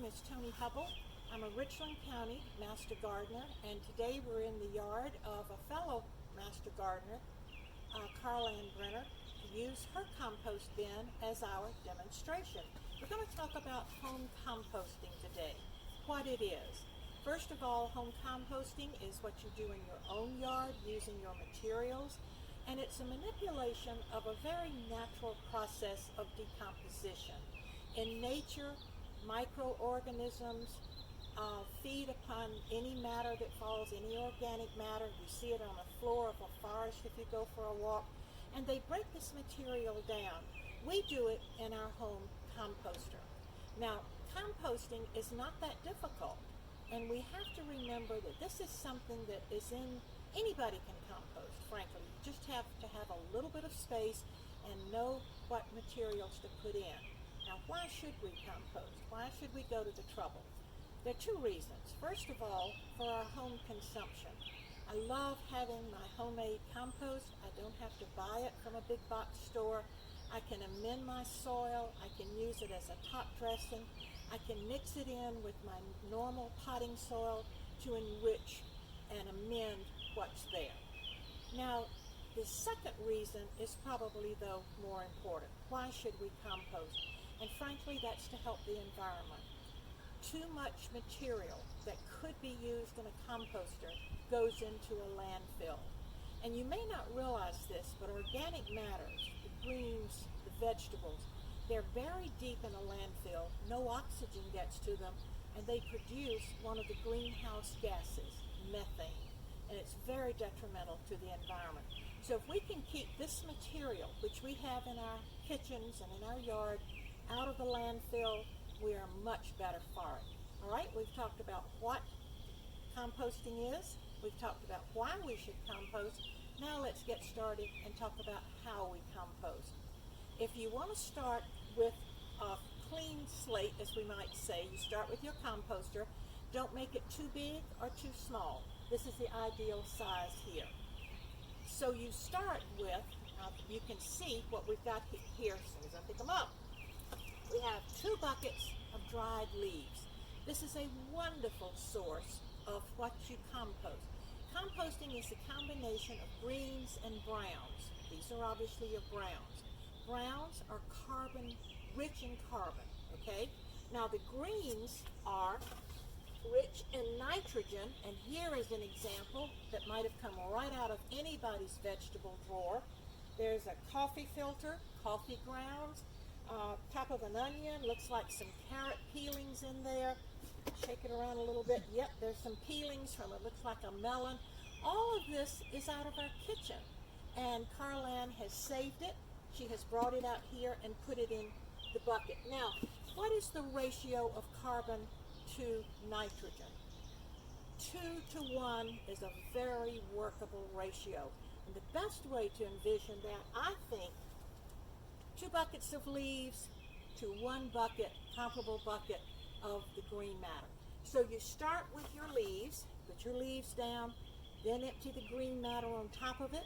name is Tony Hubble. I'm a Richland County Master Gardener, and today we're in the yard of a fellow Master Gardener, Carl Brenner, to use her compost bin as our demonstration. We're going to talk about home composting today, what it is. First of all, home composting is what you do in your own yard using your materials, and it's a manipulation of a very natural process of decomposition. In nature, microorganisms feed upon any matter that falls, any organic matter. You see it on the floor of a forest if you go for a walk, and they break this material down. We do it in our home composter. Now, composting is not that difficult, and we have to remember that this is something that is in, anybody can compost, frankly. You just have to have a little bit of space and know what materials to put in. Now, why should we compost? Why should we go to the trouble? There are two reasons. First of all, for our home consumption. I love having my homemade compost. I don't have to buy it from a big box store. I can amend my soil. I can use it as a top dressing. I can mix it in with my normal potting soil to enrich and amend what's there. Now, the second reason is probably, though, more important. Why should we compost? And frankly, that's to help the environment. Too much material that could be used in a composter goes into a landfill. And you may not realize this, but organic matters, the greens, the vegetables, they're buried deep in a landfill. No oxygen gets to them, and they produce one of the greenhouse gases, methane. And it's very detrimental to the environment. So if we can keep this material, which we have in our kitchens and in our yard, out of the landfill, we are much better for it. All right, we've talked about what composting is. We've talked about why we should compost. Now let's get started and talk about how we compost. If you want to start with a clean slate, as we might say, you start with your composter. Don't make it too big or too small. This is the ideal size here. So you start with, you can see what we've got here as soon as I pick them up. We have 2 buckets of dried leaves. This is a wonderful source of what you compost. Composting is a combination of greens and browns. These are obviously your browns. Browns are carbon, rich in carbon, okay? Now the greens are rich in nitrogen, and here is an example that might have come right out of anybody's vegetable drawer. There's a coffee filter, coffee grounds, top of an onion, looks like some carrot peelings in there. Shake it around a little bit. Yep, there's some peelings from it, looks like a melon. All of this is out of our kitchen, and Carl has saved it. She has brought it out here and put it in the bucket. Now, what is the ratio of carbon to nitrogen? 2 to 1 is a very workable ratio. And the best way to envision that, I think, 2 buckets of leaves to 1 bucket, comparable bucket of the green matter. So you start with your leaves, put your leaves down, then empty the green matter on top of it,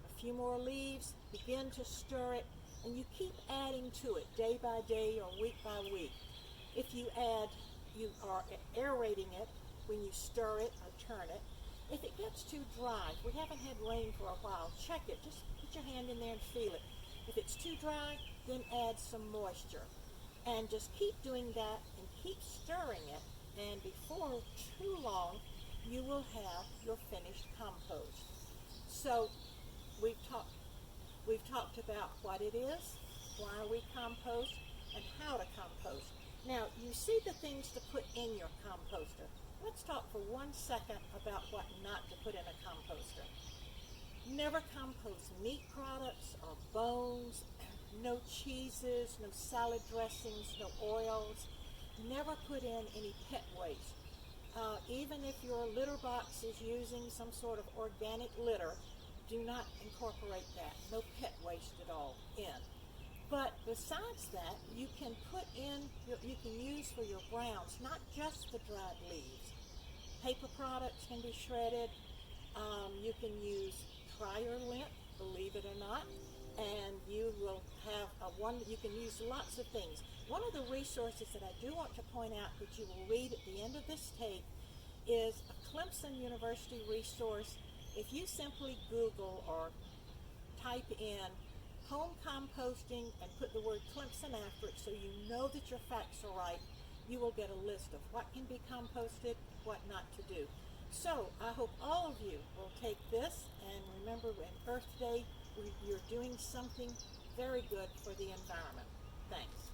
a few more leaves, begin to stir it, and you keep adding to it day by day or week by week. If you add, you are aerating it when you stir it or turn it. If it gets too dry, we haven't had rain for a while, check it, just put your hand in there and feel it. If it's too dry, then add some moisture. And just keep doing that and keep stirring it, and before too long, you will have your finished compost. So we've talked about what it is, why we compost, and how to compost. Now, you see the things to put in your composter. Let's talk for 1 second about what not to put in a composter. Never compost meat products or bones, no cheeses, no salad dressings, no oils. Never put in any pet waste. Even if your litter box is using some sort of organic litter, do not incorporate that. No pet waste at all in. But besides that, you can put in, you can use for your browns, not just the dried leaves. Paper products can be shredded. You can use dryer lint, believe it or not, and you will have a one that you can use lots of things. One of the resources that I do want to point out that you will read at the end of this tape is a Clemson University resource. If you simply Google or type in home composting and put the word Clemson after it so you know that your facts are right, you will get a list of what can be composted, what not to do. So I hope all of you will take this, and remember, in Earth Day, you're doing something very good for the environment. Thanks.